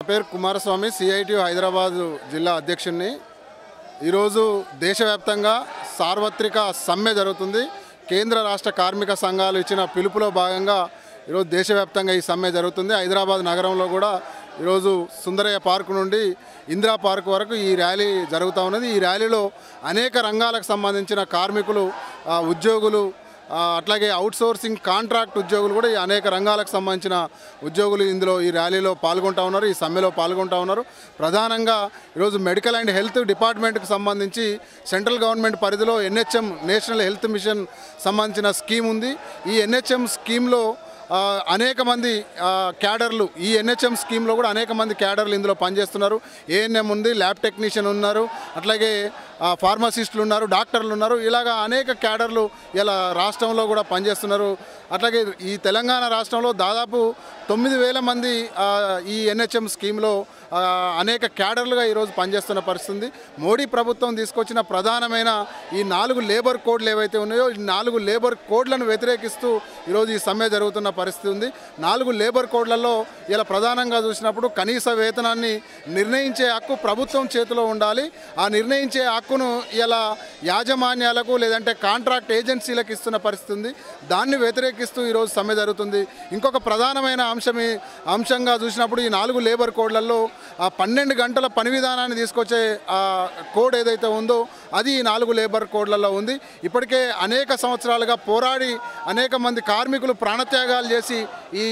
పేరు కుమారస్వామి, సిఐటియు హైదరాబాద్ జిల్లా అధ్యక్షుడిని. ఈరోజు దేశవ్యాప్తంగా సార్వత్రిక సమ్మె జరుగుతుంది. కేంద్ర రాష్ట్ర కార్మిక సంఘాలు ఇచ్చిన పిలుపులో భాగంగా ఈరోజు దేశవ్యాప్తంగా ఈ సమ్మె జరుగుతుంది. హైదరాబాద్ నగరంలో కూడా ఈరోజు సుందరయ్య పార్క్ నుండి ఇందిరా పార్క్ వరకు ఈ ర్యాలీ జరుగుతూ ఉన్నది. ఈ ర్యాలీలో అనేక రంగాలకు సంబంధించిన కార్మికులు, ఉద్యోగులు, అట్లాగే అవుట్సోర్సింగ్ కాంట్రాక్ట్ ఉద్యోగులు కూడా ఈ అనేక రంగాలకు సంబంధించిన ఉద్యోగులు ఇందులో ఈ ర్యాలీలో పాల్గొంటూ ఉన్నారు, ఈ సమ్మెలో పాల్గొంటూ ఉన్నారు. ప్రధానంగా ఈరోజు మెడికల్ అండ్ హెల్త్ డిపార్ట్మెంట్కి సంబంధించి సెంట్రల్ గవర్నమెంట్ పరిధిలో ఎన్హెచ్ఎం నేషనల్ హెల్త్ మిషన్ సంబంధించిన స్కీమ్ ఉంది. ఈ ఎన్హెచ్ఎం స్కీమ్లో అనేక మంది క్యాడర్లు, ఈ ఎన్హెచ్ఎం స్కీమ్లో కూడా అనేక మంది క్యాడర్లు ఇందులో పనిచేస్తున్నారు. ఏఎన్ఎం ఉంది, ల్యాబ్ టెక్నీషియన్ ఉన్నారు, అట్లాగే ఫార్మసిస్టులు ఉన్నారు, డాక్టర్లు ఉన్నారు. ఇలాగా అనేక క్యాడర్లు ఇలా రాష్ట్రంలో కూడా పనిచేస్తున్నారు. అట్లాగే ఈ తెలంగాణ రాష్ట్రంలో దాదాపు 9,000 మంది ఈ ఎన్హెచ్ఎం స్కీమ్లో అనేక క్యాడర్లుగా ఈరోజు పనిచేస్తున్న పరిస్థితి ఉంది. మోడీ ప్రభుత్వం తీసుకొచ్చిన ప్రధానమైన ఈ 4 లేబర్ కోడ్లు ఏవైతే ఉన్నాయో, ఈ 4 లేబర్ కోడ్లను వ్యతిరేకిస్తూ ఈరోజు ఈ సమ్మె జరుగుతున్న పరిస్థితి ఉంది. 4 లేబర్ కోడ్లలో ఇలా ప్రధానంగా చూసినప్పుడు కనీస వేతనాన్ని నిర్ణయించే హక్కు ప్రభుత్వం చేతిలో ఉండాలి. ఆ నిర్ణయించే హక్కును ఇలా యాజమాన్యాలకు లేదంటే కాంట్రాక్ట్ ఏజెన్సీలకు ఇస్తున్న పరిస్థితి ఉంది. దాన్ని వ్యతిరేకిస్తూ ఈరోజు సమ్మె జరుగుతుంది. ఇంకొక ప్రధానమైన అంశంగా చూసినప్పుడు ఈ 4 లేబర్ కోడ్లలో 12 గంటల పని విధానాన్ని తీసుకొచ్చే కోడ్ ఏదైతే ఉందో అది ఈ 4 లేబర్ కోడ్లలో ఉంది. ఇప్పటికే అనేక సంవత్సరాలుగా పోరాడి అనేక మంది కార్మికులు ప్రాణత్యాగాలు చేసి ఈ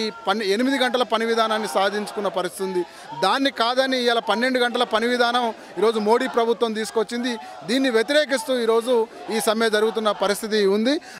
8 గంటల పని విధానాన్ని సాధించుకున్న పరిస్థితి ఉంది. దాన్ని కాదని ఇలా 12 గంటల పని విధానం ఈరోజు మోడీ ప్రభుత్వం తీసుకొచ్చింది. దీన్ని వ్యతిరేకిస్తూ ఈరోజు ఈ సమ్మె జరుగుతున్న పరిస్థితి ఉంది.